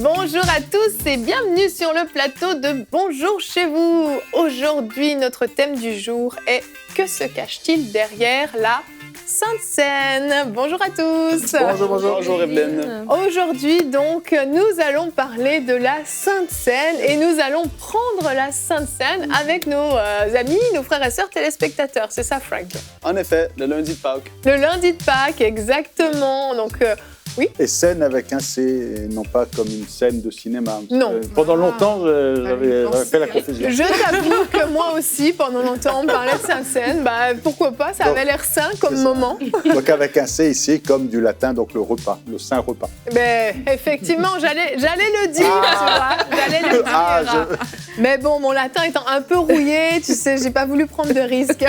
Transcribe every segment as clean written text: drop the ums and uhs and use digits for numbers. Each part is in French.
Bonjour à tous et bienvenue sur le plateau de Bonjour chez vous. Aujourd'hui, notre thème du jour est « Que se cache-t-il derrière la Sainte Seine ?» Bonjour à tous. Bonjour Evelyne. Aujourd'hui, donc, nous allons parler de la Sainte Seine et nous allons prendre la Sainte Seine avec nos amis, nos frères et sœurs téléspectateurs. C'est ça, Frank? En effet, le lundi de Pâques. Le lundi de Pâques, exactement. Donc, oui. Et scène avec un C, et non pas comme une scène de cinéma. Non. Pendant longtemps, j'avais fait la confusion. Je t'avoue que moi aussi, pendant longtemps, on parlait de Sainte-Seine. Bah, pourquoi pas, ça avait l'air sain comme moment. Donc avec un C ici, comme du latin, donc le repas, le saint repas. Mais effectivement, j'allais le dire, tu vois. J'allais le dire. Mais bon, mon latin étant un peu rouillé, tu sais, j'ai pas voulu prendre de risques.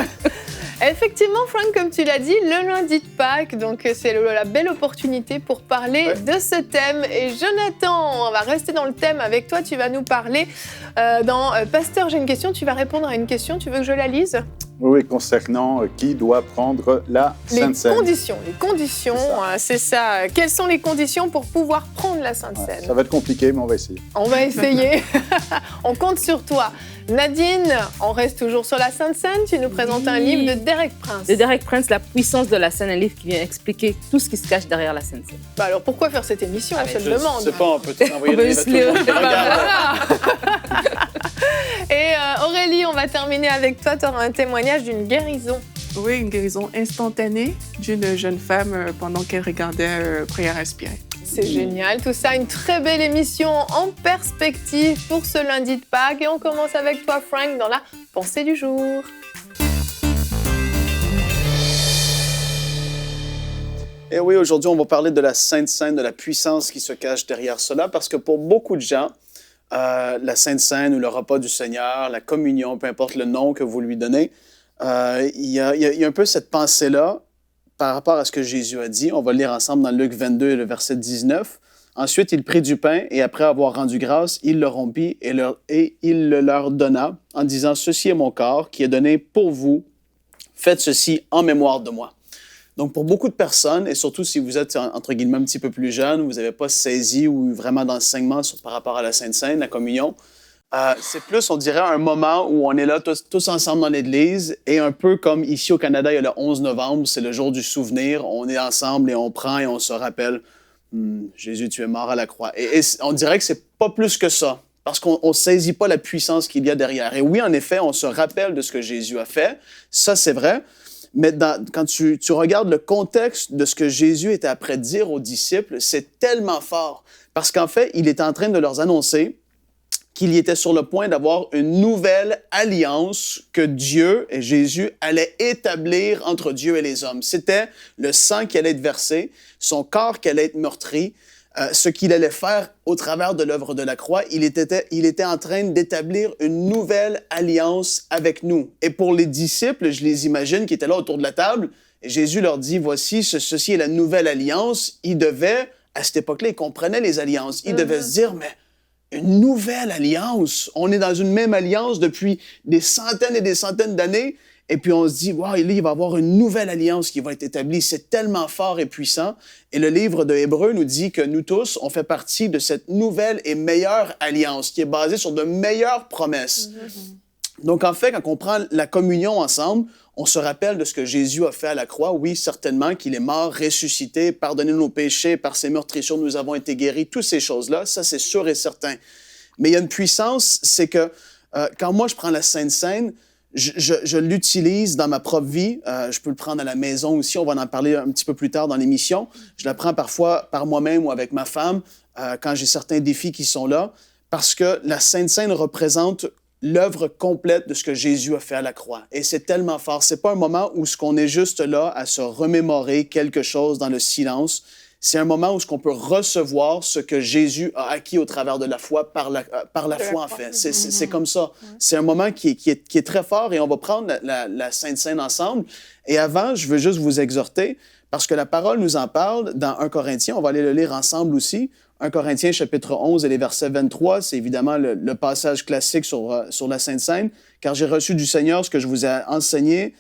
Effectivement, Frank, comme tu l'as dit, le lundi de Pâques, donc c'est la belle opportunité pour parler de ce thème. Et Jonathan, on va rester dans le thème avec toi. Tu vas nous parler dans Pasteur, j'ai une question. Tu vas répondre à une question. Tu veux que je la lise ? Oui, concernant qui doit prendre la Sainte Seine. Les conditions, c'est ça. Quelles sont les conditions pour pouvoir prendre la Sainte Seine ? Ça va être compliqué, mais on va essayer. On va essayer. On compte sur toi. Nadine, on reste toujours sur la Sainte Seine. Tu nous présentes un livre de Derek Prince. De Derek Prince, La puissance de la Seine, un livre qui vient expliquer tout ce qui se cache derrière la Sainte Seine. Bah alors pourquoi faire cette émission ? On se le demande. C'est pas, on peut t'envoyer le livre à tout le monde. Voilà. Et Aurélie, on va terminer avec toi. Tu auras un témoignage d'une guérison. Oui, une guérison instantanée d'une jeune femme pendant qu'elle regardait Prière inspirée. C'est génial, tout ça, une très belle émission en perspective pour ce lundi de Pâques. Et on commence avec toi, Frank, dans la pensée du jour. Et oui, aujourd'hui, on va parler de la Sainte Seine, de la puissance qui se cache derrière cela, parce que pour beaucoup de gens, la Sainte Seine ou le repas du Seigneur, la communion, peu importe le nom que vous lui donnez, il y a un peu cette pensée-là par rapport à ce que Jésus a dit. On va le lire ensemble dans Luc 22 et le verset 19. Ensuite, il prit du pain et après avoir rendu grâce, il le rompit et il le leur donna en disant « Ceci est mon corps qui est donné pour vous. Faites ceci en mémoire de moi. » Donc, pour beaucoup de personnes, et surtout si vous êtes, entre guillemets, un petit peu plus jeune, vous n'avez pas saisi ou vraiment d'enseignement par rapport à la Sainte Seine, la communion, c'est plus, on dirait, un moment où on est là tous ensemble dans l'Église et un peu comme ici au Canada, il y a le 11 novembre, c'est le jour du souvenir. On est ensemble et on prend et on se rappelle Jésus, tu es mort à la croix. Et on dirait que c'est pas plus que ça parce qu'on ne saisit pas la puissance qu'il y a derrière. Et oui, en effet, on se rappelle de ce que Jésus a fait. Ça, c'est vrai. Mais quand tu regardes le contexte de ce que Jésus était après de dire aux disciples, c'est tellement fort. Parce qu'en fait, il était en train de leur annoncer qu'il y était sur le point d'avoir une nouvelle alliance que Dieu et Jésus allaient établir entre Dieu et les hommes. C'était le sang qui allait être versé, son corps qui allait être meurtri, ce qu'il allait faire au travers de l'œuvre de la croix. Il était en train d'établir une nouvelle alliance avec nous. Et pour les disciples, je les imagine qui étaient là autour de la table, et Jésus leur dit, voici, ceci est la nouvelle alliance. Ils devaient, à cette époque-là, ils comprenaient les alliances. Ils devaient se dire, mais une nouvelle alliance. On est dans une même alliance depuis des centaines et des centaines d'années. Et puis on se dit, wow, il va y avoir une nouvelle alliance qui va être établie. C'est tellement fort et puissant. Et le livre de Hébreux nous dit que nous tous, on fait partie de cette nouvelle et meilleure alliance qui est basée sur de meilleures promesses. Donc en fait, quand on prend la communion ensemble, on se rappelle de ce que Jésus a fait à la croix. Oui, certainement qu'il est mort, ressuscité, pardonné nos péchés, par ses meurtrissures, nous avons été guéris. Toutes ces choses-là, ça c'est sûr et certain. Mais il y a une puissance, c'est que quand moi je prends la Sainte Seine, je l'utilise dans ma propre vie. Je peux le prendre à la maison aussi. On va en parler un petit peu plus tard dans l'émission. Je la prends parfois par moi-même ou avec ma femme quand j'ai certains défis qui sont là. Parce que la Sainte Seine représente l'œuvre complète de ce que Jésus a fait à la croix. Et c'est tellement fort. C'est pas un moment où on est juste là à se remémorer quelque chose dans le silence. c'est un moment où on peut recevoir ce que Jésus a acquis au travers de la foi, par la foi, en fait. C'est comme ça. C'est un moment qui est très fort et on va prendre la Sainte Seine ensemble. Et avant, je veux juste vous exhorter, parce que la parole nous en parle dans 1 Corinthiens. On va aller le lire ensemble aussi. 1 Corinthiens, chapitre 11 et les versets 23. C'est évidemment le passage classique sur la Sainte Seine. « Car j'ai reçu du Seigneur ce que je vous ai enseigné,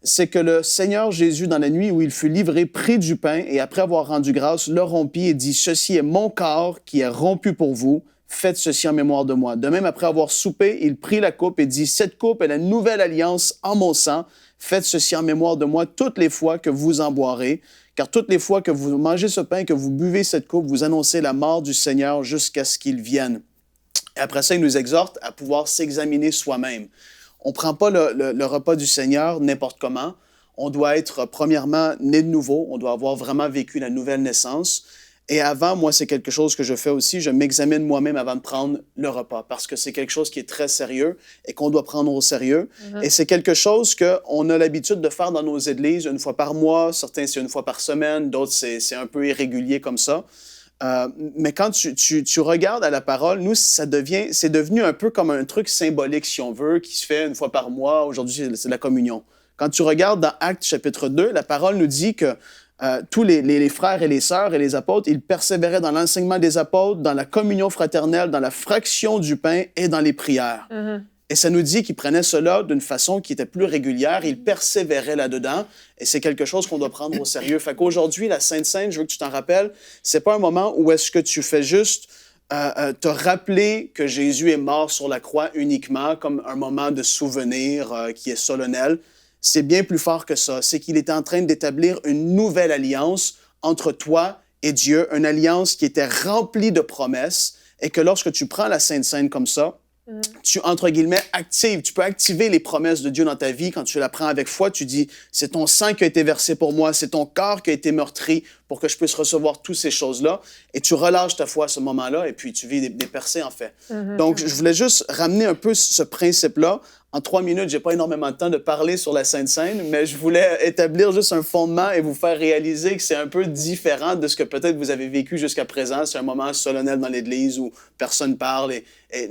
c'est que le Seigneur Jésus, dans la nuit où il fut livré, prit du pain et après avoir rendu grâce, le rompit et dit, « Ceci est mon corps qui est rompu pour vous. Faites ceci en mémoire de moi. » De même, après avoir soupé, il prit la coupe et dit, « Cette coupe est la nouvelle alliance en mon sang. Faites ceci en mémoire de moi toutes les fois que vous en boirez. Car toutes les fois que vous mangez ce pain, que vous buvez cette coupe, vous annoncez la mort du Seigneur jusqu'à ce qu'il vienne. » Et après ça, il nous exhorte à pouvoir s'examiner soi-même. On ne prend pas le repas du Seigneur n'importe comment. On doit être, premièrement, né de nouveau. On doit avoir vraiment vécu la nouvelle naissance. Et avant, moi, c'est quelque chose que je fais aussi. Je m'examine moi-même avant de prendre le repas parce que c'est quelque chose qui est très sérieux et qu'on doit prendre au sérieux. Et c'est quelque chose qu'on a l'habitude de faire dans nos églises une fois par mois. Certains, c'est une fois par semaine. D'autres, c'est un peu irrégulier comme ça. Mais quand tu regardes à la parole, nous, c'est devenu un peu comme un truc symbolique, si on veut, qui se fait une fois par mois. Aujourd'hui, c'est la communion. Quand tu regardes dans Actes chapitre 2, la parole nous dit que tous les frères et les sœurs et les apôtres, ils persévéraient dans l'enseignement des apôtres, dans la communion fraternelle, dans la fraction du pain et dans les prières. Et ça nous dit qu'ils prenaient cela d'une façon qui était plus régulière, ils persévéraient là-dedans, et c'est quelque chose qu'on doit prendre au sérieux. Fait qu'aujourd'hui, la Sainte Seine, je veux que tu t'en rappelles, c'est pas un moment où est-ce que tu fais juste te rappeler que Jésus est mort sur la croix uniquement comme un moment de souvenir qui est solennel. C'est bien plus fort que ça. C'est qu'il est en train d'établir une nouvelle alliance entre toi et Dieu, une alliance qui était remplie de promesses, et que lorsque tu prends la Sainte Seine comme ça, tu, entre guillemets, tu peux activer les promesses de Dieu dans ta vie. Quand tu la prends avec foi, tu dis, c'est ton sang qui a été versé pour moi, c'est ton corps qui a été meurtri pour que je puisse recevoir toutes ces choses-là. Et tu relâches ta foi à ce moment-là et puis tu vis des percées, en fait. Donc, je voulais juste ramener un peu ce principe-là. En 3 minutes, j'ai pas énormément de temps de parler sur la Sainte Seine, mais je voulais établir juste un fondement et vous faire réaliser que c'est un peu différent de ce que peut-être vous avez vécu jusqu'à présent. C'est un moment solennel dans l'Église où personne parle.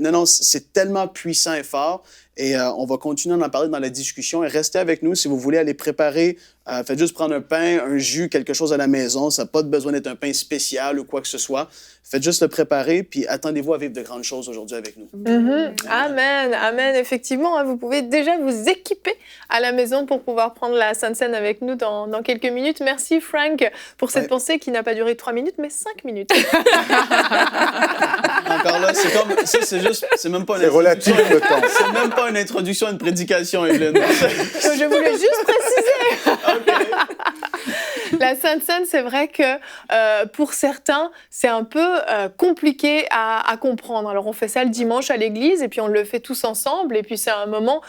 Non, c'est tellement puissant et fort. Et on va continuer d'en parler dans la discussion. Et restez avec nous si vous voulez aller préparer. Faites juste prendre un pain, un jus, quelque chose à la maison. Ça n'a pas besoin d'être un pain spécial ou quoi que ce soit. Faites juste le préparer, puis attendez-vous à vivre de grandes choses aujourd'hui avec nous. Amen, amen. Effectivement, vous pouvez déjà vous équiper à la maison pour pouvoir prendre la Sainte Seine avec nous dans quelques minutes. Merci, Frank, pour cette pensée qui n'a pas duré 3 minutes, mais 5 minutes. Encore là, c'est comme... Ça, c'est même pas une... C'est relatif, le temps. C'est même pas une introduction à une prédication, Evelyne. Je voulais juste préciser. OK. La Sainte Seine, c'est vrai que pour certains, c'est un peu compliqué à comprendre. Alors, on fait ça le dimanche à l'église et puis on le fait tous ensemble. Et puis, c'est un moment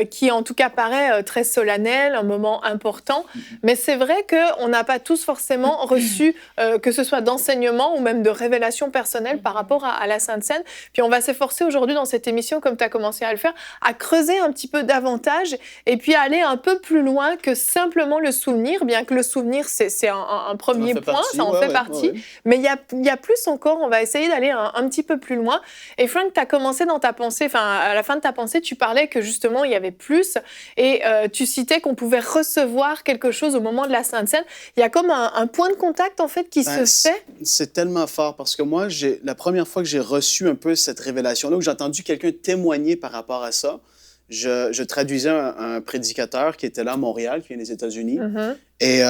qui, en tout cas, paraît très solennel, un moment important. Mais c'est vrai qu'on n'a pas tous forcément reçu, que ce soit d'enseignement ou même de révélation personnelle par rapport à la Sainte Seine. Puis, on va s'efforcer aujourd'hui dans cette émission, comme tu as commencé à le faire, à creuser un petit peu davantage et puis aller un peu plus loin que simplement le souvenir, bien que le souvenir, c'est un premier point, ça en fait partie. Ouais. Mais il y a plus encore, on va essayer d'aller un petit peu plus loin. Et Frank, tu as commencé dans ta pensée, à la fin de ta pensée, tu parlais que justement, il y avait plus. Et tu citais qu'on pouvait recevoir quelque chose au moment de la Sainte Seine. Il y a comme un point de contact, en fait, qui se fait. C'est tellement fort parce que moi, la première fois que j'ai reçu un peu cette révélation-là, où j'ai entendu quelqu'un témoigner par rapport à ça, je traduisais un prédicateur qui était là à Montréal, qui vient des États-Unis. Et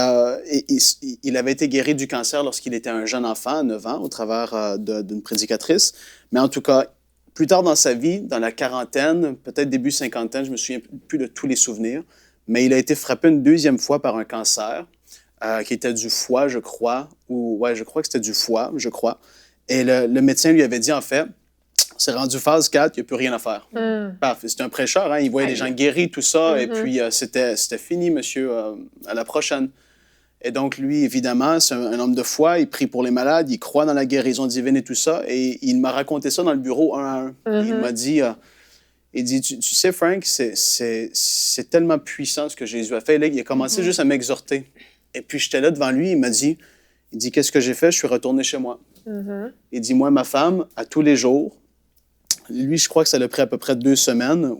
il avait été guéri du cancer lorsqu'il était un jeune enfant, à 9 ans, au travers d'une prédicatrice. Mais en tout cas, plus tard dans sa vie, dans la quarantaine, peut-être début cinquantaine, je me souviens plus de tous les souvenirs, mais il a été frappé une 2e fois par un cancer qui était du foie, je crois. Je crois que c'était du foie, je crois. Et le médecin lui avait dit, en fait, c'est rendu phase 4, il n'y a plus rien à faire. C'était un prêcheur, hein, il voyait les gens guéris, tout ça, et puis c'était fini, monsieur, à la prochaine. Et donc, lui, évidemment, c'est un homme de foi, il prie pour les malades, il croit dans la guérison divine et tout ça, et il m'a raconté ça dans le bureau 1 à 1. Il m'a dit, tu sais, Frank, c'est tellement puissant ce que Jésus a fait. Là, il a commencé juste à m'exhorter. Et puis, j'étais là devant lui, il m'a dit, Il dit, qu'est-ce que j'ai fait? Je suis retourné chez moi. Il dit, moi, ma femme, à tous les jours, lui, je crois que ça l'a pris à peu près 2 semaines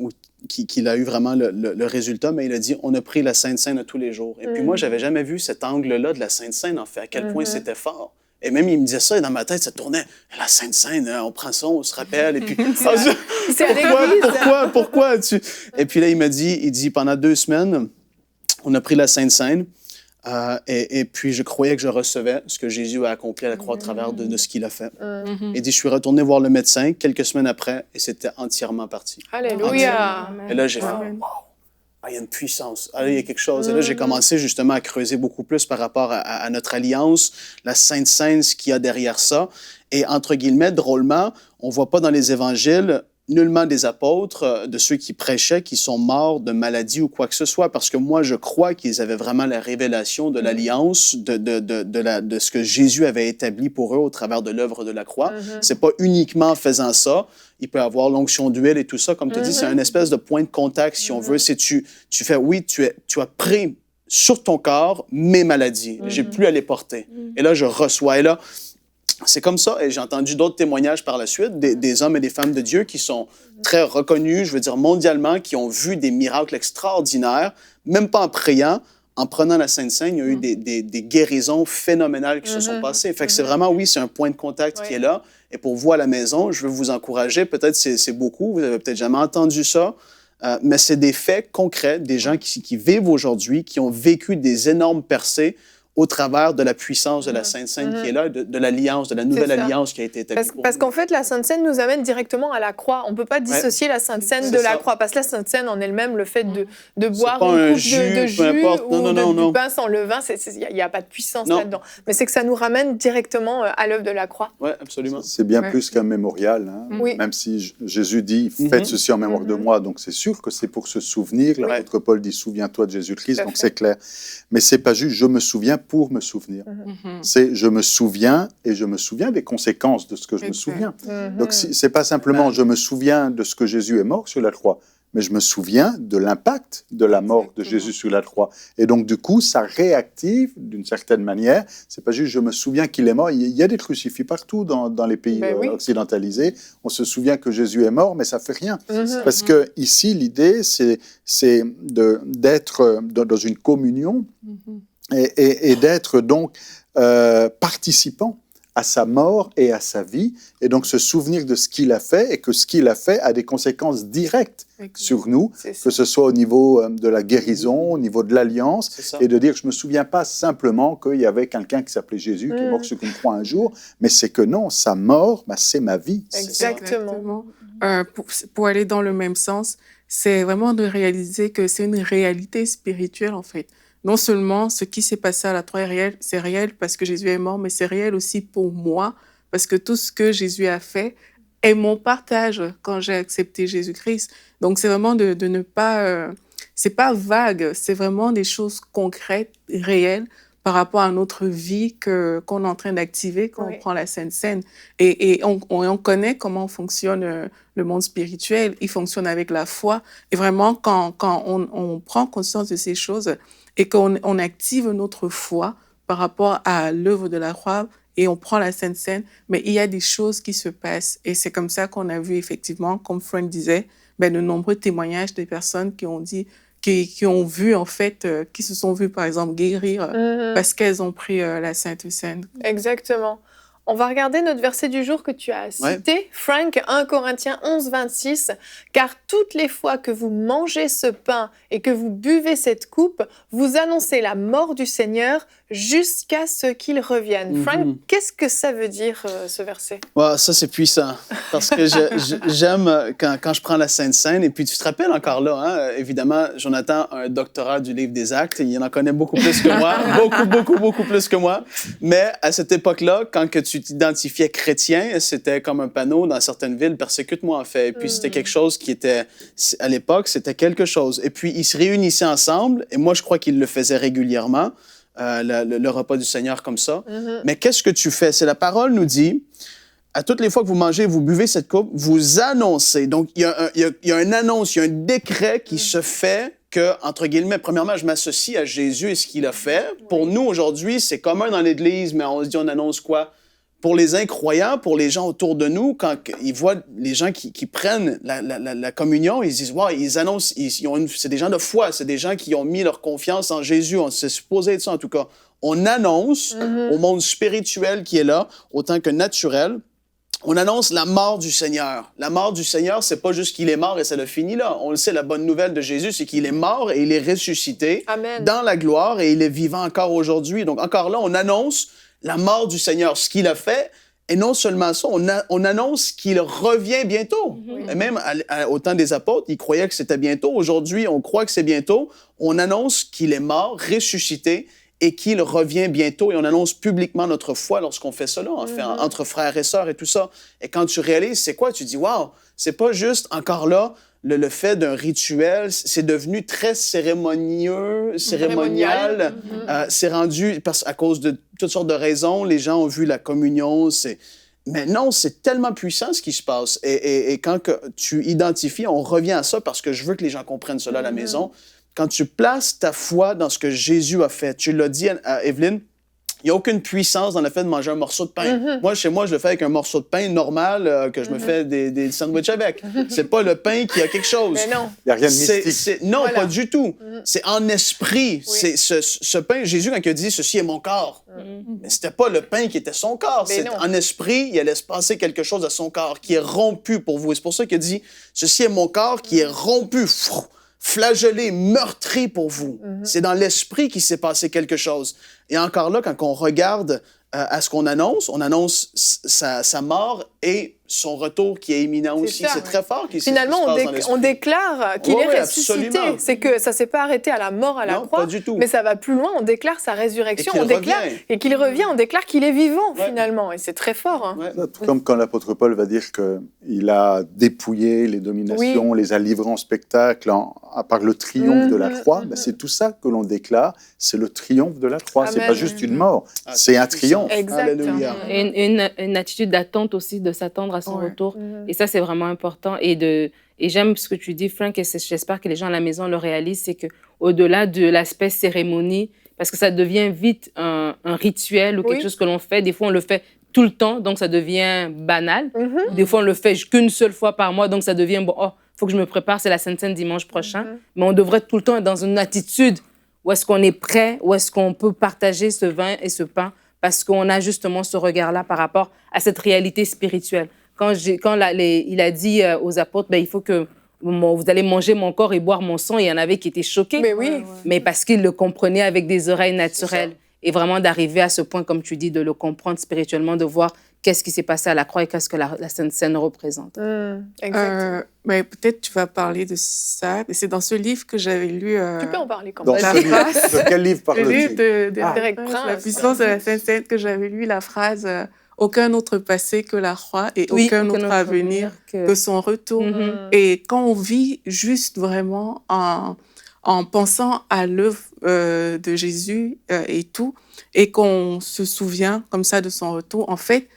qu'il a eu vraiment le résultat, mais il a dit, on a pris la Sainte Seine à tous les jours. Et puis moi, j'avais jamais vu cet angle-là de la Sainte Seine, en fait, à quel point c'était fort. Et même, il me disait ça, et dans ma tête, ça tournait. La Sainte Seine, on prend ça, on se rappelle, et puis... pourquoi tu... Et puis là, il dit, pendant 2 semaines, on a pris la Sainte Seine, et puis je croyais que je recevais ce que Jésus a accompli à la croix au travers de ce qu'il a fait. Il dit, je suis retourné voir le médecin quelques semaines après, et c'était entièrement parti. Alléluia! Et là, j'ai fait, wow! Il y a une puissance, il y a quelque chose. Et là, j'ai commencé justement à creuser beaucoup plus par rapport à notre alliance, la Sainte Seine, ce qu'il y a derrière ça. Et entre guillemets, drôlement, on ne voit pas dans les évangiles nullement des apôtres, de ceux qui prêchaient, qui sont morts de maladie ou quoi que ce soit, parce que moi, je crois qu'ils avaient vraiment la révélation de l'alliance, de ce que Jésus avait établi pour eux au travers de l'œuvre de la croix. C'est pas uniquement en faisant ça. Il peut y avoir l'onction d'huile et tout ça. Comme tu dis, c'est une espèce de point de contact, si on veut. C'est tu fais, oui, tu as pris sur ton corps mes maladies. J'ai plus à les porter. Et là, je reçois. Et là, c'est comme ça, et j'ai entendu d'autres témoignages par la suite, des hommes et des femmes de Dieu qui sont très reconnus, je veux dire mondialement, qui ont vu des miracles extraordinaires, même pas en priant, en prenant la Sainte Seine, il y a eu des guérisons phénoménales qui se sont passées. Fait que c'est vraiment, oui, c'est un point de contact qui est là. Et pour vous à la maison, je veux vous encourager, peut-être c'est beaucoup, vous avez peut-être jamais entendu ça, mais c'est des faits concrets, des gens qui vivent aujourd'hui, qui ont vécu des énormes percées au travers de la puissance de la Sainte Seine qui est là, de l'alliance, de la nouvelle alliance qui a été établie. Parce qu'en fait, la Sainte Seine nous amène directement à la croix. On ne peut pas dissocier la Sainte Seine de la croix. Parce que la Sainte Seine en elle-même, le fait de boire une coupe de jus ou du pain sans levain, il n'y a pas de puissance là-dedans. Mais c'est que ça nous ramène directement à l'œuvre de la croix. Oui, absolument. C'est bien plus qu'un mémorial. Hein? Même si Jésus dit « Faites ceci en mémoire de moi », donc c'est sûr que c'est pour se souvenir. L'apôtre Paul dit « Souviens-toi de Jésus-Christ », donc c'est clair. Mais ce n'est pas juste « Je me souviens » pour me souvenir. C'est je me souviens et je me souviens des conséquences de ce que je me souviens. Donc c'est pas simplement je me souviens de ce que Jésus est mort sur la croix, mais je me souviens de l'impact de la mort de Jésus sur la croix. Et donc du coup, ça réactive d'une certaine manière. C'est pas juste je me souviens qu'il est mort. Il y a des crucifix partout dans les pays occidentalisés. On se souvient que Jésus est mort, mais ça fait rien. Parce que ici, l'idée, c'est d'être dans une communion. Et d'être donc participant à sa mort et à sa vie, et donc se souvenir de ce qu'il a fait, et que ce qu'il a fait a des conséquences directes sur nous, que ce soit au niveau de la guérison, au niveau de l'alliance, et de dire, je ne me souviens pas simplement qu'il y avait quelqu'un qui s'appelait Jésus, qui est mort sur une croix un jour, mais c'est que non, sa mort, c'est ma vie. Exactement. Pour aller dans le même sens, c'est vraiment de réaliser que c'est une réalité spirituelle, en fait. Non seulement ce qui s'est passé à la croix est réel, c'est réel parce que Jésus est mort, mais c'est réel aussi pour moi, parce que tout ce que Jésus a fait est mon partage quand j'ai accepté Jésus-Christ. Donc c'est vraiment de ne pas... c'est pas vague, c'est vraiment des choses concrètes, réelles, par rapport à notre vie qu'on est en train d'activer quand on prend la Sainte Seine. Et on connaît comment fonctionne le monde spirituel. Il fonctionne avec la foi. Et vraiment, quand on prend conscience de ces choses et qu'on active notre foi par rapport à l'œuvre de la croix et on prend la Sainte Seine, mais il y a des choses qui se passent. Et c'est comme ça qu'on a vu effectivement, comme Frank disait, de nombreux témoignages des personnes qui ont dit... Qui ont vu, en fait, qui se sont vues, par exemple, guérir parce qu'elles ont pris la Sainte Seine. Exactement. On va regarder notre verset du jour que tu as cité, Frank, 1 Corinthiens 11, 26. « Car toutes les fois que vous mangez ce pain et que vous buvez cette coupe, vous annoncez la mort du Seigneur jusqu'à ce qu'il revienne. » Frank, qu'est-ce que ça veut dire, ce verset? Ça, c'est puissant. Parce que j'aime quand je prends la Sainte Seine. Et puis, tu te rappelles encore là, hein, évidemment, Jonathan a un doctorat du livre des Actes. Il en connaît beaucoup plus que moi. Beaucoup plus que moi. Mais à cette époque-là, quand que tu t'identifiais chrétien, c'était comme un panneau dans certaines villes, « Persécute-moi » en fait. Et puis, c'était quelque chose qui était, à l'époque, c'était quelque chose. Et puis, ils se réunissaient ensemble. Et moi, je crois qu'ils le faisaient régulièrement. Le repas du Seigneur comme ça. Mais qu'est-ce que tu fais? C'est la parole nous dit, à toutes les fois que vous mangez et vous buvez cette coupe, vous annoncez. Donc, il y a une annonce, il y a un décret qui se fait que, entre guillemets, premièrement, je m'associe à Jésus et ce qu'il a fait. Pour nous, aujourd'hui, c'est commun dans l'Église, mais on se dit, on annonce quoi? Pour les incroyants, pour les gens autour de nous, quand ils voient les gens qui prennent la communion, ils disent, wow, ils annoncent, c'est des gens de foi, c'est des gens qui ont mis leur confiance en Jésus. C'est supposé être ça, en tout cas. On annonce au monde spirituel qui est là, autant que naturel, on annonce la mort du Seigneur. La mort du Seigneur, c'est pas juste qu'il est mort et ça le finit là. On le sait, la bonne nouvelle de Jésus, c'est qu'il est mort et il est ressuscité dans la gloire et il est vivant encore aujourd'hui. Donc, encore là, on annonce la mort du Seigneur, ce qu'il a fait. Et non seulement ça, on annonce qu'il revient bientôt. Et même au temps des apôtres, ils croyaient que c'était bientôt. Aujourd'hui, on croit que c'est bientôt. On annonce qu'il est mort, ressuscité, et qu'il revient bientôt. Et on annonce publiquement notre foi lorsqu'on fait cela, en fait, entre frères et sœurs et tout ça. Et quand tu réalises, c'est quoi? Tu dis, wow, c'est pas juste encore là le fait d'un rituel, c'est devenu très cérémonial. C'est rendu, à cause de toutes sortes de raisons, les gens ont vu la communion, mais non, c'est tellement puissant ce qui se passe. Et quand tu identifies, on revient à ça parce que je veux que les gens comprennent cela à la maison. Quand tu places ta foi dans ce que Jésus a fait, tu l'as dit à Evelyne, il n'y a aucune puissance dans le fait de manger un morceau de pain. Moi, chez moi, je le fais avec un morceau de pain normal que je me fais des sandwichs avec. C'est pas le pain qui a quelque chose. Mais non. Il n'y a rien de mystique. Non, pas du tout. C'est en esprit. C'est ce pain, Jésus, quand il a dit « Ceci est mon corps », mais c'était pas le pain qui était son corps. C'est en esprit, il allait se passer quelque chose à son corps qui est rompu pour vous. Et c'est pour ça qu'il a dit « Ceci est mon corps qui est rompu ». Flagellé, meurtri pour vous. C'est dans l'esprit qu'il s'est passé quelque chose. Et encore là, quand on regarde à ce qu'on annonce, on annonce sa mort et son retour qui est imminent aussi. C'est très fort. Finalement, on déclare qu'il est ressuscité. Absolument. C'est que ça ne s'est pas arrêté à la mort, à la croix, pas du tout. Mais ça va plus loin. On déclare sa résurrection, et qu'il revient, on déclare qu'il est vivant, finalement. Et c'est très fort. Hein. Tout comme quand l'apôtre Paul va dire qu'il a dépouillé les dominations, les a livrés en spectacle par le triomphe de la croix. C'est tout ça que l'on déclare, c'est le triomphe de la croix. Ce n'est pas juste une mort, c'est un triomphe. Exactement. Et une attitude d'attente aussi, de s'attendre à son retour. Et ça, c'est vraiment important. Et j'aime ce que tu dis, Frank, et j'espère que les gens à la maison le réalisent, c'est qu'au-delà de l'aspect cérémonie, parce que ça devient vite un rituel ou quelque chose que l'on fait, des fois, on le fait tout le temps, donc ça devient banal. Des fois, on le fait qu'une seule fois par mois, donc ça devient, bon, faut que je me prépare, c'est la Sainte Seine dimanche prochain. Mais on devrait tout le temps être dans une attitude où est-ce qu'on est prêt, où est-ce qu'on peut partager ce vin et ce pain, parce qu'on a justement ce regard-là par rapport à cette réalité spirituelle. Quand il a dit aux apôtres, il faut que vous allez manger mon corps et boire mon sang, il y en avait qui étaient choqués. Mais oui. Mais parce qu'ils le comprenaient avec des oreilles naturelles. Et vraiment d'arriver à ce point, comme tu dis, de le comprendre spirituellement, de voir qu'est-ce qui s'est passé à la croix et qu'est-ce que la Sainte Seine représente. Exactement. Mais peut-être tu vas parler de ça. C'est dans ce livre que j'avais lu. Tu peux en parler quand même. De quel livre parles-tu? Le livre de Derek Prince. La puissance de la Sainte Seine, que j'avais lu la phrase aucun autre passé que la croix et aucun autre avenir que son retour. Et quand on vit juste vraiment en pensant à l'œuvre de Jésus et tout, et qu'on se souvient comme ça de son retour, en fait,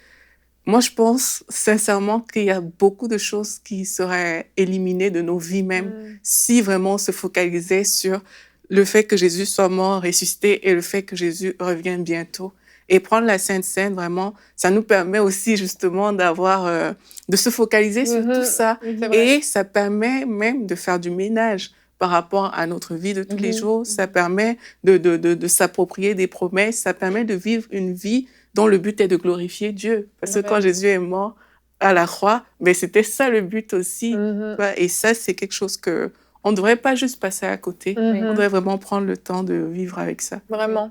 moi, je pense sincèrement qu'il y a beaucoup de choses qui seraient éliminées de nos vies même si vraiment on se focalisait sur le fait que Jésus soit mort, ressuscité, et le fait que Jésus revienne bientôt. Et prendre la Sainte Seine, vraiment, ça nous permet aussi justement de se focaliser sur tout ça. Et ça permet même de faire du ménage par rapport à notre vie de tous les jours. Ça permet de s'approprier des promesses. Ça permet de vivre une vie dont le but est de glorifier Dieu. Parce que quand Jésus est mort à la croix, c'était ça le but aussi. Et ça, c'est quelque chose qu'on ne devrait pas juste passer à côté. On devrait vraiment prendre le temps de vivre avec ça. Vraiment.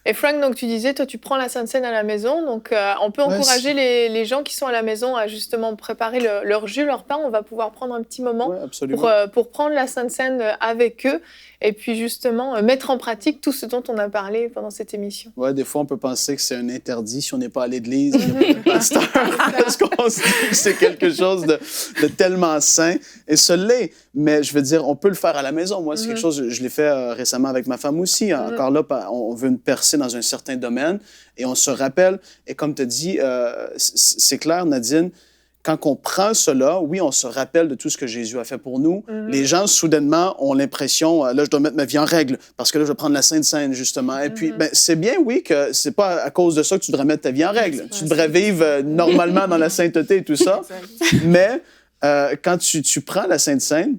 Et Frank, donc tu disais, toi, tu prends la Sainte Seine à la maison, donc on peut encourager les gens qui sont à la maison à justement préparer leur jus, leur pain. On va pouvoir prendre un petit moment pour prendre la Sainte Seine avec eux et puis justement mettre en pratique tout ce dont on a parlé pendant cette émission. Ouais, des fois, on peut penser que c'est un interdit si on n'est pas à l'église, il n'y a pas de pasteur, parce qu'on se dit que c'est quelque chose de tellement sain. Et ce l'est, mais je veux dire, on peut le faire à la maison. Moi, c'est quelque chose, je l'ai fait récemment avec ma femme aussi. Encore là, on veut une percée dans un certain domaine et on se rappelle, et comme tu as dit, c'est clair, Nadine, quand on prend cela, oui, on se rappelle de tout ce que Jésus a fait pour nous. Les gens, soudainement, ont l'impression, là, je dois mettre ma vie en règle, parce que là, je vais prendre la Sainte Seine, justement. Et puis, ben, c'est bien, oui, que c'est pas à cause de ça que tu devrais mettre ta vie en règle. Tu devrais vivre normalement dans la sainteté et tout ça. Mais quand tu prends la Sainte Seine,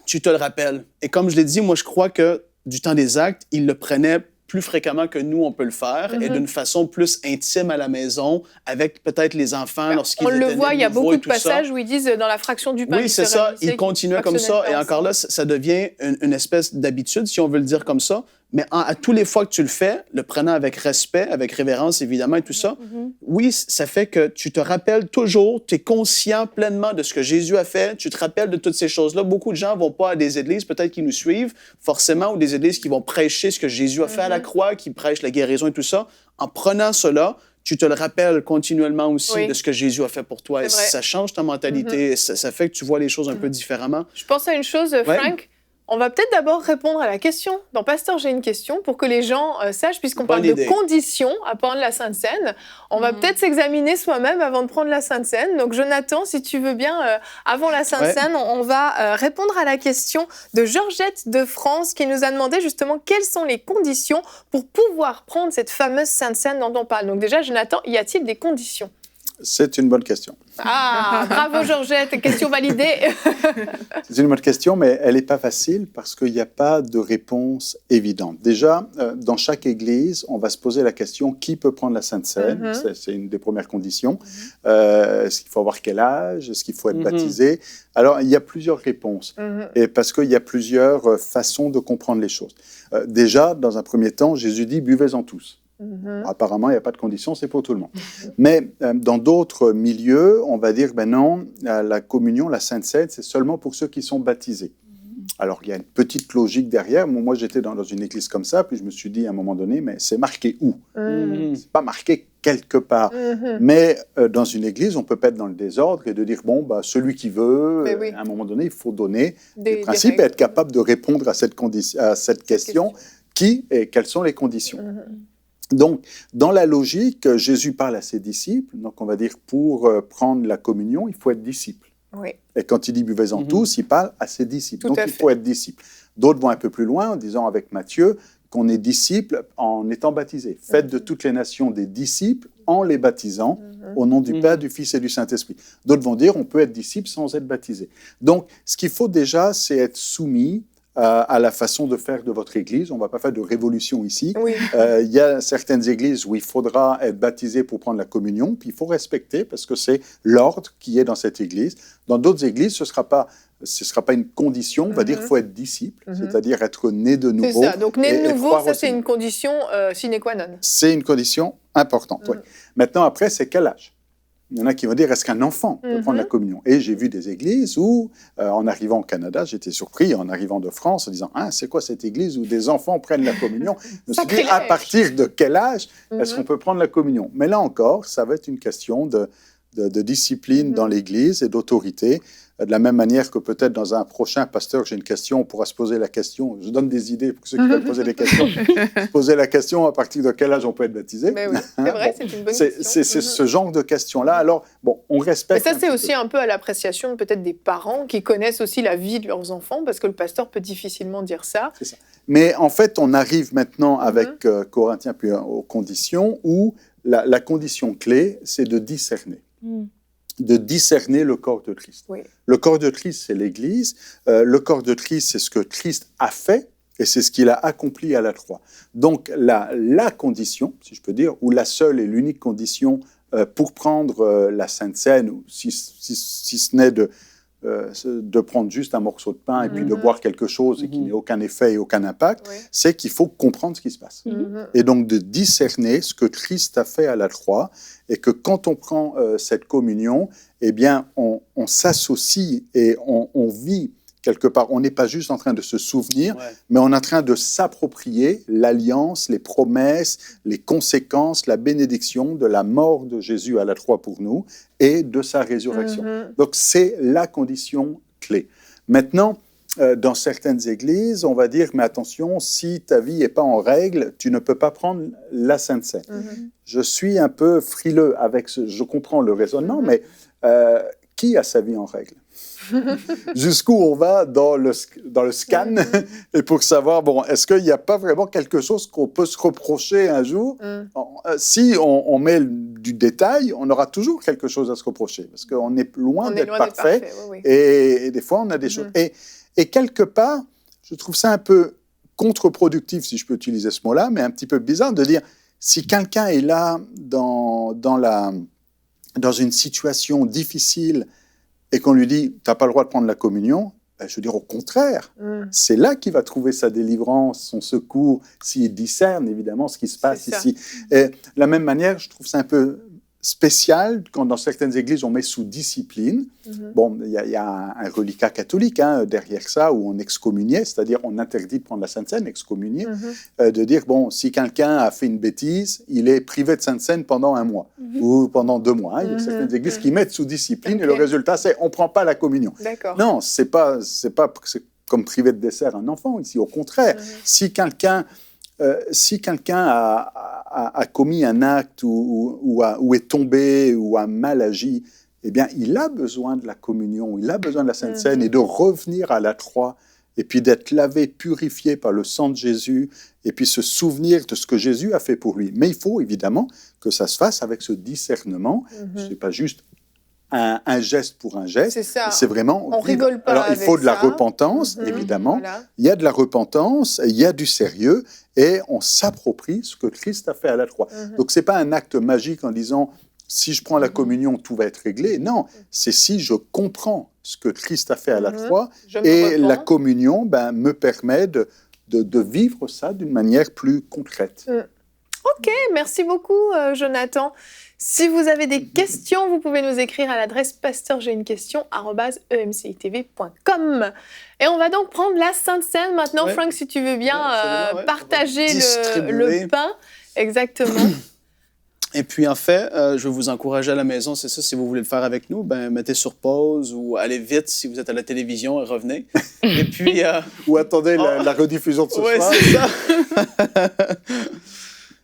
tu te le rappelles. Et comme je l'ai dit, moi, je crois que du temps des actes, il le prenait plus fréquemment que nous, on peut le faire, et d'une façon plus intime à la maison, avec peut-être les enfants lorsqu'ils étaient On le voit, il y a beaucoup de passages ça. où ils disent dans la fraction du pain. Oui, c'est ça. Il continuait comme ça, et encore là, ça devient une espèce d'habitude, si on veut le dire comme ça. Mais à tous les fois que tu le fais, le prenant avec respect, avec révérence, évidemment, et tout ça, oui, ça fait que tu te rappelles toujours, tu es conscient pleinement de ce que Jésus a fait, tu te rappelles de toutes ces choses-là. Beaucoup de gens ne vont pas à des églises, peut-être qu'ils nous suivent, forcément, ou des églises qui vont prêcher ce que Jésus a fait à la croix, qui prêchent la guérison et tout ça. En prenant cela, tu te le rappelles continuellement aussi de ce que Jésus a fait pour toi. Et ça change ta mentalité, ça fait que tu vois les choses un peu différemment. Je pense à une chose, Frank. On va peut-être d'abord répondre à la question. Dans Pasteur, j'ai une question pour que les gens sachent, puisqu'on parle de conditions à prendre la Sainte Seine. On va peut-être s'examiner soi-même avant de prendre la Sainte Seine. Donc, Jonathan, si tu veux bien, avant la Sainte Seine, on va répondre à la question de Georgette de France qui nous a demandé justement quelles sont les conditions pour pouvoir prendre cette fameuse Sainte Seine dont on parle. Donc déjà, Jonathan, y a-t-il des conditions? C'est une bonne question. Ah, bravo Georgette, question validée. C'est une bonne question, mais elle n'est pas facile parce qu'il n'y a pas de réponse évidente. Déjà, dans chaque église, on va se poser la question qui peut prendre la Sainte Seine. C'est une des premières conditions. Est-ce qu'il faut avoir quel âge? Est-ce qu'il faut être baptisé? Alors, il y a plusieurs réponses et parce qu'il y a plusieurs façons de comprendre les choses. Déjà, dans un premier temps, Jésus dit « buvez-en tous ». Apparemment, il n'y a pas de condition, c'est pour tout le monde. Mais dans d'autres milieux, on va dire, ben non, la communion, la Sainte Seine, c'est seulement pour ceux qui sont baptisés. Alors, il y a une petite logique derrière. Moi, j'étais dans une église comme ça, puis je me suis dit à un moment donné, mais c'est marqué où? C'est pas marqué quelque part. Mais dans une église, on peut pas être dans le désordre et de dire, bon, bah, celui qui veut, à un moment donné, il faut donner des principes et être capable de répondre à cette question. Qui et quelles sont les conditions? Donc, dans la logique, Jésus parle à ses disciples. Donc, on va dire, pour prendre la communion, il faut être disciple. Et quand il dit « buvez-en tous », il parle à ses disciples. Donc, il faut être disciple. D'autres vont un peu plus loin en disant avec Matthieu qu'on est disciple en étant baptisé. Faites de toutes les nations des disciples en les baptisant au nom du Père, du Fils et du Saint-Esprit. D'autres vont dire on peut être disciple sans être baptisé. Donc, ce qu'il faut déjà, c'est être soumis à la façon de faire de votre église. On ne va pas faire de révolution ici. Il y a certaines églises où il faudra être baptisé pour prendre la communion, puis il faut respecter parce que c'est l'ordre qui est dans cette église. Dans d'autres églises, ce ne sera pas une condition, on va dire qu'il faut être disciple, c'est-à-dire être né de nouveau. C'est ça, donc né de nouveau, ça c'est une condition sine qua non. C'est une condition importante, oui. Maintenant, après, c'est quel âge? Il y en a qui vont dire, est-ce qu'un enfant peut prendre la communion? Et j'ai vu des églises où, en arrivant au Canada, j'étais surpris, en arrivant de France, en disant, ah, c'est quoi cette église où des enfants prennent la communion? Je me suis dit, à partir de quel âge est-ce qu'on peut prendre la communion? Mais là encore, ça va être une question de discipline dans l'Église et d'autorité. De la même manière que peut-être dans un prochain pasteur, j'ai une question, on pourra se poser la question. Je donne des idées pour ceux qui veulent poser des questions. Poser la question à partir de quel âge on peut être baptisé. Mais oui, c'est vrai, c'est une bonne question. C'est ce genre de questions-là. Alors, bon, on respecte. Mais ça, c'est aussi un peu à l'appréciation peut-être des parents qui connaissent aussi la vie de leurs enfants, parce que le pasteur peut difficilement dire ça. C'est ça. Mais en fait, on arrive maintenant avec Corinthiens puis aux conditions où la condition clé, c'est de discerner. De discerner le corps de Christ. Le corps de Christ, c'est l'Église. Le corps de Christ, c'est ce que Christ a fait et c'est ce qu'il a accompli à la croix. Donc, la condition, si je peux dire, ou la seule et l'unique condition pour prendre la Sainte Seine, ou si ce n'est de prendre juste un morceau de pain et puis de boire quelque chose et qui n'ait aucun effet et aucun impact, c'est qu'il faut comprendre ce qui se passe. Et donc de discerner ce que Christ a fait à la croix et que quand on prend cette communion, eh bien, on s'associe et on vit quelque part. On n'est pas juste en train de se souvenir, mais on est en train de s'approprier l'alliance, les promesses, les conséquences, la bénédiction de la mort de Jésus à la croix pour nous et de sa résurrection. Donc, c'est la condition clé. Maintenant, dans certaines églises, on va dire, mais attention, si ta vie n'est pas en règle, tu ne peux pas prendre la Sainte Seine. Je suis un peu frileux avec je comprends le raisonnement, mais qui a sa vie en règle? Jusqu'où on va dans le scan et pour savoir, bon, est-ce qu'il n'y a pas vraiment quelque chose qu'on peut se reprocher un jour? Si on met du détail, on aura toujours quelque chose à se reprocher parce qu'on est loin d'être parfait. Et des fois, on a des choses. Et quelque part, je trouve ça un peu contre-productif, si je peux utiliser ce mot-là, mais un petit peu bizarre de dire, si quelqu'un est là dans une situation difficile et qu'on lui dit « tu n'as pas le droit de prendre la communion », je veux dire au contraire, c'est là qu'il va trouver sa délivrance, son secours, s'il discerne évidemment ce qui se passe ici. Et de la même manière, je trouve ça un peu spécial quand dans certaines églises on met sous discipline. Bon, il y a un reliquat catholique derrière ça où on excommuniait, c'est-à-dire on interdit de prendre la Sainte Seine, excommunier, de dire bon, si quelqu'un a fait une bêtise, il est privé de Sainte Seine pendant 1 mois ou pendant 2 mois. Il y a certaines églises qui mettent sous discipline et le résultat c'est on prend pas la communion. Non, c'est pas comme priver de dessert un enfant ici. Au contraire, si quelqu'un a commis un acte ou est tombé ou a mal agi, eh bien, il a besoin de la communion, il a besoin de la Sainte Seine et de revenir à la croix et puis d'être lavé, purifié par le sang de Jésus et puis se souvenir de ce que Jésus a fait pour lui. Mais il faut évidemment que ça se fasse avec ce discernement. Ce n'est pas juste un geste pour un geste. C'est vraiment... On rigole pas. Alors, il faut de la repentance, évidemment. Voilà. Il y a de la repentance, il y a du sérieux, et on s'approprie ce que Christ a fait à la croix. Donc, ce n'est pas un acte magique en disant, si je prends la communion, tout va être réglé. Non, c'est si je comprends ce que Christ a fait à la croix, et la communion me permet de vivre ça d'une manière plus concrète. Ok, merci beaucoup, Jonathan. Si vous avez des questions, vous pouvez nous écrire à l'adresse pasteur.j'ai-une-question@emcitv.com. Et on va donc prendre la Sainte Seine maintenant. Frank, si tu veux bien partager le pain. Exactement. Et puis, en fait, je vais vous encourager à la maison, c'est ça, si vous voulez le faire avec nous, mettez sur pause ou allez vite si vous êtes à la télévision et revenez. Et puis... ou attendez la rediffusion de ce soir. Oui, c'est ça.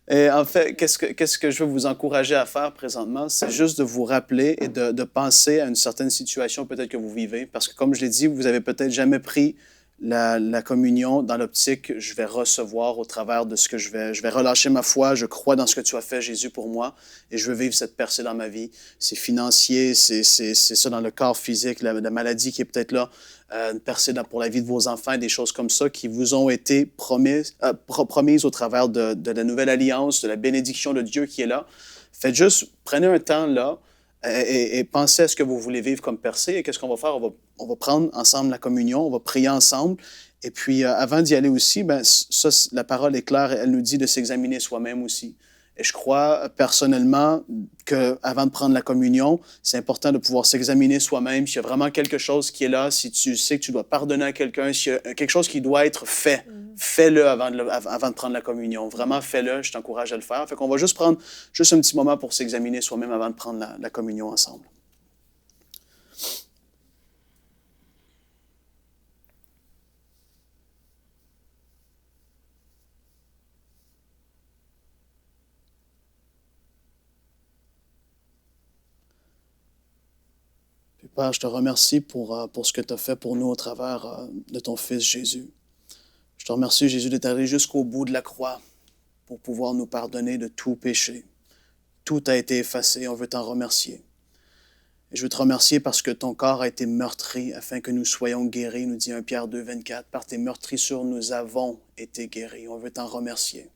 Et en fait, qu'est-ce que je veux vous encourager à faire présentement? C'est juste de vous rappeler et de penser à une certaine situation peut-être que vous vivez. Parce que comme je l'ai dit, vous n'avez peut-être jamais pris la communion dans l'optique, je vais recevoir au travers de ce que je vais relâcher ma foi, je crois dans ce que tu as fait, Jésus, pour moi, et je veux vivre cette percée dans ma vie. C'est financier, c'est ça dans le corps physique, la maladie qui est peut-être là, une percée pour la vie de vos enfants, des choses comme ça qui vous ont été promises au travers de la nouvelle alliance, de la bénédiction de Dieu qui est là. Faites juste, prenez un temps là, et pensez à ce que vous voulez vivre comme percée. Et qu'est-ce qu'on va faire? On va prendre ensemble la communion, on va prier ensemble. Et puis, avant d'y aller aussi, ça, la parole est claire, elle nous dit de s'examiner soi-même aussi. Et je crois personnellement qu'avant de prendre la communion, c'est important de pouvoir s'examiner soi-même. S'il y a vraiment quelque chose qui est là, si tu sais que tu dois pardonner à quelqu'un, s'il y a quelque chose qui doit être fait, fais-le avant de prendre la communion. Vraiment, fais-le, je t'encourage à le faire. Fait qu'on va juste prendre un petit moment pour s'examiner soi-même avant de prendre la communion ensemble. Père, je te remercie pour ce que tu as fait pour nous au travers de ton Fils Jésus. Je te remercie, Jésus, d'être allé jusqu'au bout de la croix pour pouvoir nous pardonner de tout péché. Tout a été effacé, on veut t'en remercier. Et je veux te remercier parce que ton corps a été meurtri afin que nous soyons guéris, nous dit 1 Pierre 2, 24. Par tes meurtrissures, nous avons été guéris. On veut t'en remercier.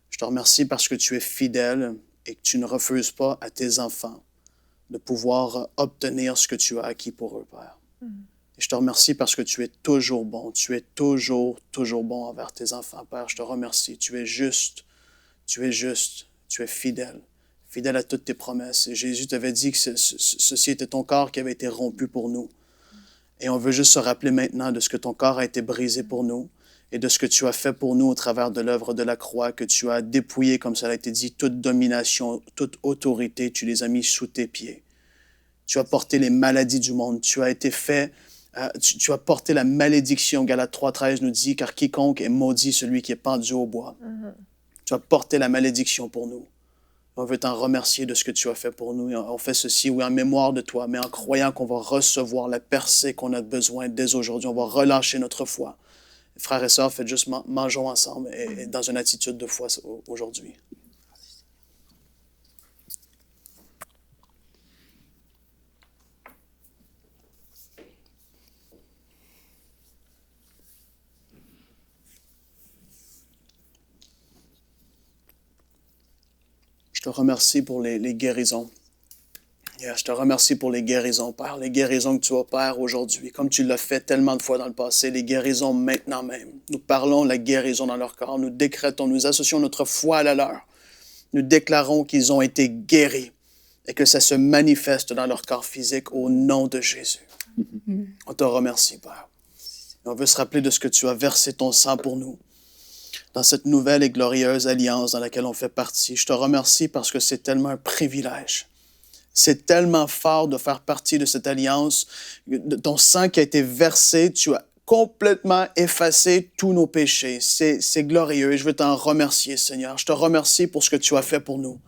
Je te remercie parce que tu es fidèle et que tu ne refuses pas à tes enfants de pouvoir obtenir ce que tu as acquis pour eux, Père. Et je te remercie parce que tu es toujours bon. Tu es toujours bon envers tes enfants, Père. Je te remercie. Tu es juste. Tu es fidèle. Fidèle à toutes tes promesses. Et Jésus t'avait dit que ceci était ton corps qui avait été rompu pour nous. Et on veut juste se rappeler maintenant de ce que ton corps a été brisé pour nous et de ce que tu as fait pour nous au travers de l'œuvre de la croix, que tu as dépouillé, comme ça a été dit, toute domination, toute autorité, tu les as mis sous tes pieds. Tu as porté les maladies du monde. Tu as été fait, tu as porté la malédiction. Galates 3,13 nous dit, car quiconque est maudit, celui qui est pendu au bois. Tu as porté la malédiction pour nous. On veut t'en remercier de ce que tu as fait pour nous. Et on fait ceci, oui, en mémoire de toi, mais en croyant qu'on va recevoir la percée qu'on a besoin dès aujourd'hui. On va relâcher notre foi. Frères et sœurs, faites juste mangeons ensemble et dans une attitude de foi aujourd'hui. Je te remercie pour les guérisons. Je te remercie pour les guérisons, Père, les guérisons que tu opères aujourd'hui, comme tu l'as fait tellement de fois dans le passé, les guérisons maintenant même. Nous parlons la guérison dans leur corps, nous décrétons, nous associons notre foi à la leur. Nous déclarons qu'ils ont été guéris et que ça se manifeste dans leur corps physique au nom de Jésus. On te remercie, Père. Et on veut se rappeler de ce que tu as versé ton sang pour nous, dans cette nouvelle et glorieuse alliance dans laquelle on fait partie. Je te remercie parce que c'est tellement un privilège. C'est tellement fort de faire partie de cette alliance. Ton sang qui a été versé, tu as complètement effacé tous nos péchés. C'est glorieux et je veux t'en remercier, Seigneur. Je te remercie pour ce que tu as fait pour nous.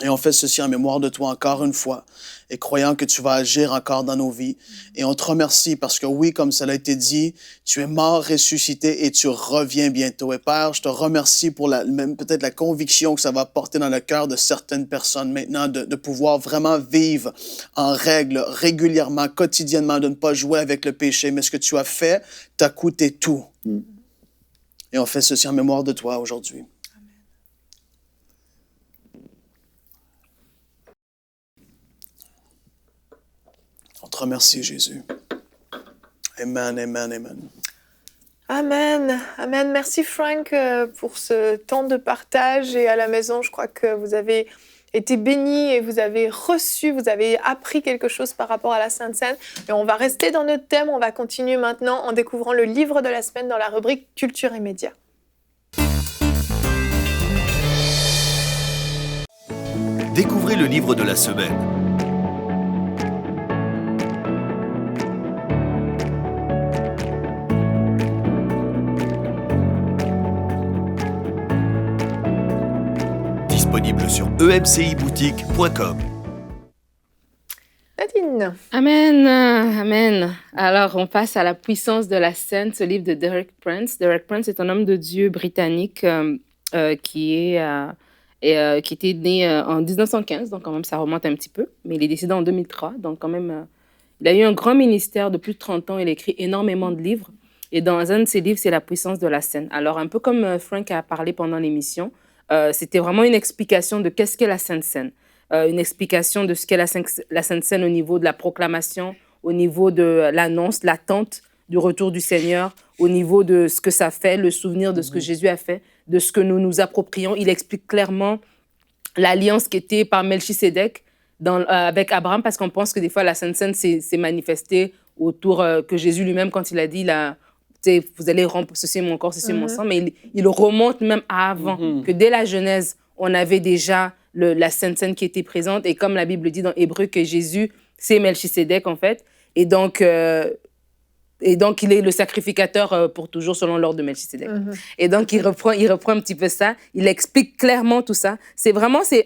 Et on fait ceci en mémoire de toi encore une fois, et croyant que tu vas agir encore dans nos vies. Et on te remercie parce que oui, comme ça a été dit, tu es mort, ressuscité et tu reviens bientôt. Et Père, je te remercie pour même peut-être la conviction que ça va porter dans le cœur de certaines personnes maintenant de pouvoir vraiment vivre en règle, régulièrement, quotidiennement, de ne pas jouer avec le péché. Mais ce que tu as fait t'a coûté tout. Et on fait ceci en mémoire de toi aujourd'hui. On te remercie, Jésus. Amen, amen, amen. Amen, amen. Merci Frank pour ce temps de partage. Et à la maison, je crois que vous avez été bénis et vous avez reçu, vous avez appris quelque chose par rapport à la Sainte Seine. Et on va rester dans notre thème. On va continuer maintenant en découvrant le livre de la semaine dans la rubrique Culture et Médias. Découvrez le livre de la semaine. Disponible sur emciboutique.com. Nadine. Amen, amen. Alors, on passe à La puissance de la scène, ce livre de Derek Prince. Derek Prince est un homme de Dieu britannique qui était né en 1915, donc quand même ça remonte un petit peu, mais il est décédé en 2003, donc quand même, il a eu un grand ministère de plus de 30 ans, il a écrit énormément de livres, et dans un de ses livres, c'est La puissance de la scène. Alors, un peu comme Frank a parlé pendant l'émission, c'était vraiment une explication de qu'est-ce qu'est la Sainte Seine, une explication de ce qu'est la Sainte Seine au niveau de la proclamation, au niveau de l'annonce, l'attente du retour du Seigneur, au niveau de ce que ça fait, le souvenir de ce que Jésus a fait, de ce que nous nous approprions. Il explique clairement l'alliance qui était par Melchisédek avec Abraham, parce qu'on pense que des fois la Sainte Seine s'est manifestée autour que Jésus lui-même, quand il a dit vous allez rompre ceci mon corps, ceci mon sang, mais il remonte même à avant, que dès la Genèse, on avait déjà la Sainte Seine qui était présente, et comme la Bible dit dans Hébreu que Jésus, c'est Melchisédek en fait, et donc il est le sacrificateur pour toujours selon l'ordre de Melchisédek. Et donc il reprend un petit peu ça, il explique clairement tout ça. C'est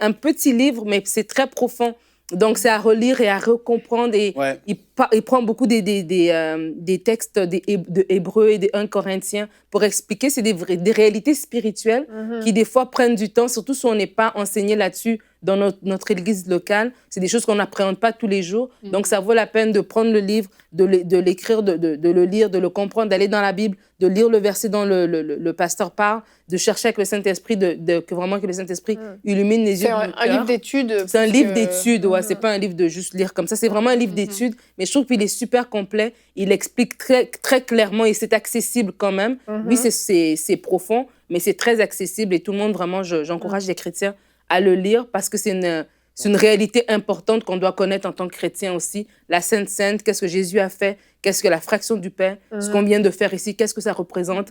un petit livre, mais c'est très profond. Donc, c'est à relire et à recomprendre. Et il prend beaucoup des textes de Hébreu et de 1 Corinthiens pour expliquer. C'est des réalités spirituelles qui, des fois, prennent du temps, surtout si on n'est pas enseigné là-dessus dans notre église locale. C'est des choses qu'on n'appréhende pas tous les jours. Donc, ça vaut la peine de prendre le livre, de l'écrire, de le lire, de le comprendre, d'aller dans la Bible, de lire le verset dont le pasteur parle, de chercher avec le Saint-Esprit, que le Saint-Esprit illumine les yeux de notre cœur. C'est un livre d'études. C'est un livre d'études, c'est pas un livre de juste lire comme ça. C'est vraiment un livre d'études, mais je trouve qu'il est super complet. Il explique très, très clairement et c'est accessible quand même. Oui, c'est profond, mais c'est très accessible et tout le monde, vraiment, j'encourage les chrétiens à le lire parce que c'est une réalité importante qu'on doit connaître en tant que chrétien aussi. La Sainte Seine, qu'est-ce que Jésus a fait, qu'est-ce que la fraction du pain, ce qu'on vient de faire ici, qu'est-ce que ça représente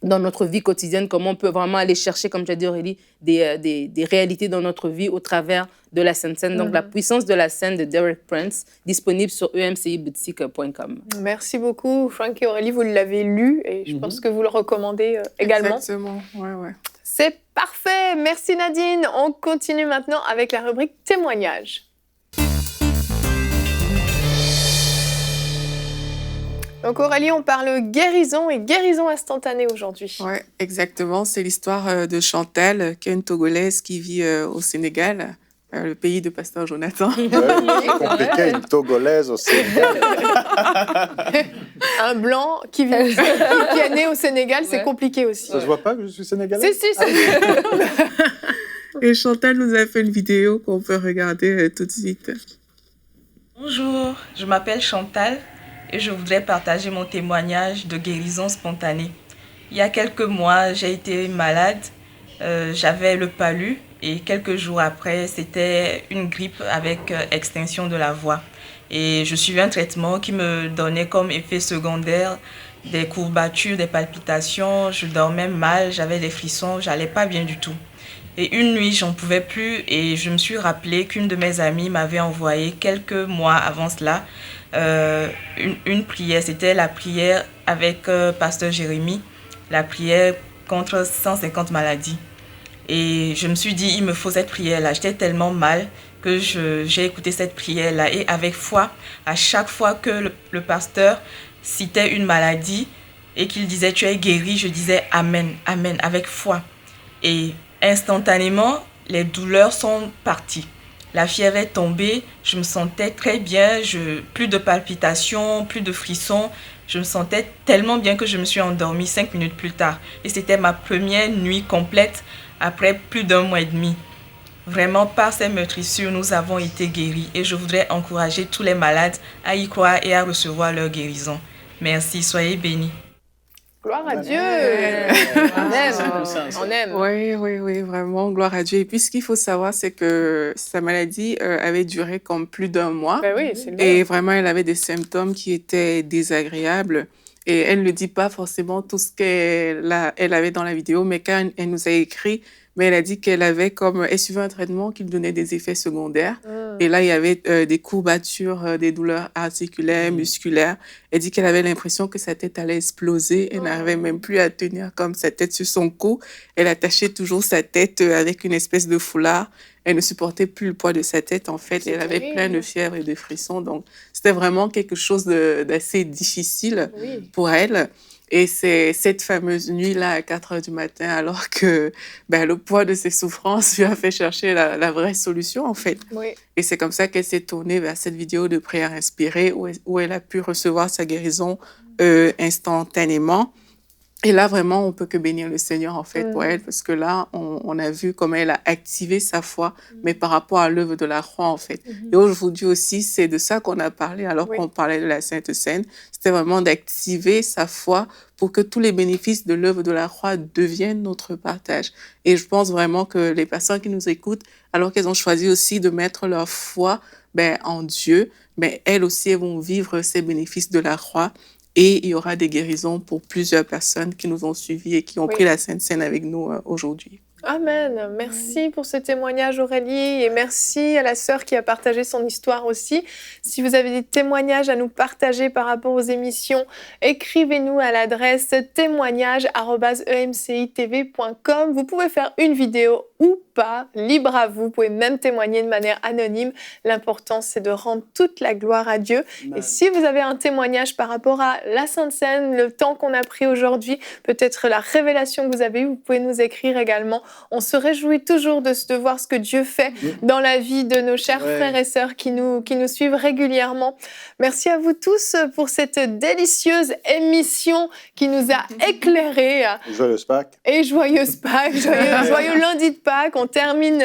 dans notre vie quotidienne, comment on peut vraiment aller chercher, comme tu as dit Aurélie, des réalités dans notre vie au travers de la Sainte Seine. Donc, La puissance de la scène de Derek Prince, disponible sur emciboutique.com. Merci beaucoup, Frank et Aurélie, vous l'avez lu et je pense que vous le recommandez également. Exactement, ouais. C'est parfait. Merci Nadine. On continue maintenant avec la rubrique témoignages. Donc Aurélie, on parle guérison et guérison instantanée aujourd'hui. Oui, exactement. C'est l'histoire de Chantal, qui est une Togolaise qui vit au Sénégal, le pays de Pasteur Jonathan. C'est compliqué, une Togolaise au Sénégal. Un blanc qui est né au Sénégal, c'est compliqué aussi. Ça se voit pas que je suis sénégalais? Si. Et Chantal nous a fait une vidéo qu'on peut regarder tout de suite. Bonjour, je m'appelle Chantal et je voudrais partager mon témoignage de guérison spontanée. Il y a quelques mois, j'ai été malade, j'avais le palu et quelques jours après, c'était une grippe avec extinction de la voix. Et je suivais un traitement qui me donnait comme effet secondaire des courbatures, des palpitations, je dormais mal, j'avais des frissons, j'allais pas bien du tout. Et une nuit, j'en pouvais plus et je me suis rappelé qu'une de mes amies m'avait envoyé quelques mois avant cela une prière. C'était la prière avec Pasteur Jérémie, la prière contre 150 maladies. Et je me suis dit, il me faut cette prière-là. J'étais tellement mal que j'ai écouté cette prière-là. Et avec foi, à chaque fois que le pasteur citait une maladie et qu'il disait, tu es guéri, je disais Amen, Amen, avec foi. Et instantanément, les douleurs sont parties. La fièvre est tombée, je me sentais très bien, plus de palpitations, plus de frissons. Je me sentais tellement bien que je me suis endormie 5 minutes plus tard. Et c'était ma première nuit complète après plus d'1 mois et demi. Vraiment, par ces meurtrissures, nous avons été guéris. Et je voudrais encourager tous les malades à y croire et à recevoir leur guérison. Merci, soyez bénis. Gloire à Dieu. On aime. Oui, vraiment, gloire à Dieu. Et puis, ce qu'il faut savoir, c'est que sa maladie avait duré comme plus d'1 mois. Ben oui, c'est et vraiment, elle avait des symptômes qui étaient désagréables. Et elle ne dit pas forcément tout ce qu'elle avait dans la vidéo, mais quand elle nous a écrit, mais elle a dit qu'elle avait elle suivait un traitement qui lui donnait des effets secondaires. Et là, il y avait des courbatures, des douleurs articulaires, musculaires. Elle dit qu'elle avait l'impression que sa tête allait exploser. Elle n'arrivait même plus à tenir comme sa tête sur son cou. Elle attachait toujours sa tête avec une espèce de foulard. Elle ne supportait plus le poids de sa tête, en fait. Elle avait plein de fièvre et de frissons. Donc, c'était vraiment quelque chose d'assez difficile pour elle. Et c'est cette fameuse nuit-là, à 4 heures du matin, alors que le poids de ses souffrances lui a fait chercher la vraie solution, en fait. Oui. Et c'est comme ça qu'elle s'est tournée vers cette vidéo de prière inspirée où elle a pu recevoir sa guérison instantanément. Et là, vraiment, on peut que bénir le Seigneur, en fait, pour elle, parce que là, on a vu comment elle a activé sa foi, mais par rapport à l'œuvre de la croix, en fait. Et aujourd'hui aussi, c'est de ça qu'on a parlé, alors qu'on parlait de la Sainte Seine. C'était vraiment d'activer sa foi pour que tous les bénéfices de l'œuvre de la croix deviennent notre partage. Et je pense vraiment que les personnes qui nous écoutent, alors qu'elles ont choisi aussi de mettre leur foi en Dieu, elles aussi, elles vont vivre ces bénéfices de la croix. Et il y aura des guérisons pour plusieurs personnes qui nous ont suivis et qui ont pris la Sainte Seine avec nous aujourd'hui. Amen. Merci pour ce témoignage, Aurélie, et merci à la sœur qui a partagé son histoire aussi. Si vous avez des témoignages à nous partager par rapport aux émissions, écrivez-nous à l'adresse témoignage@emcitv.com. Vous pouvez faire une vidéo ou pas, libre à vous. Vous pouvez même témoigner de manière anonyme. L'important, c'est de rendre toute la gloire à Dieu. Amen. Et si vous avez un témoignage par rapport à la Sainte Seine, le temps qu'on a pris aujourd'hui, peut-être la révélation que vous avez eue, vous pouvez nous écrire également. On se réjouit toujours de voir ce que Dieu fait dans la vie de nos chers frères et sœurs qui nous suivent régulièrement. Merci à vous tous pour cette délicieuse émission qui nous a éclairés. Joyeuse Pâques. Et joyeuse Pâques, joyeux lundi de Pâques. On termine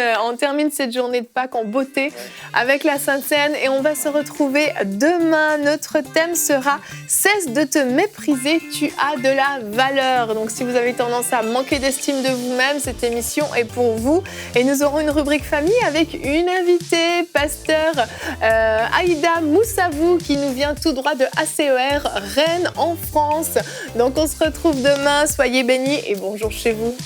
cette journée de Pâques en beauté avec la Sainte Seine et on va se retrouver demain. Notre thème sera « Cesse de te mépriser, tu as de la valeur ». Donc si vous avez tendance à manquer d'estime de vous-même, cette émission est pour vous. Et nous aurons une rubrique famille avec une invitée, pasteur Aïda Moussavou, qui nous vient tout droit de ACER, Rennes en France. Donc on se retrouve demain. Soyez bénis et bonjour chez vous.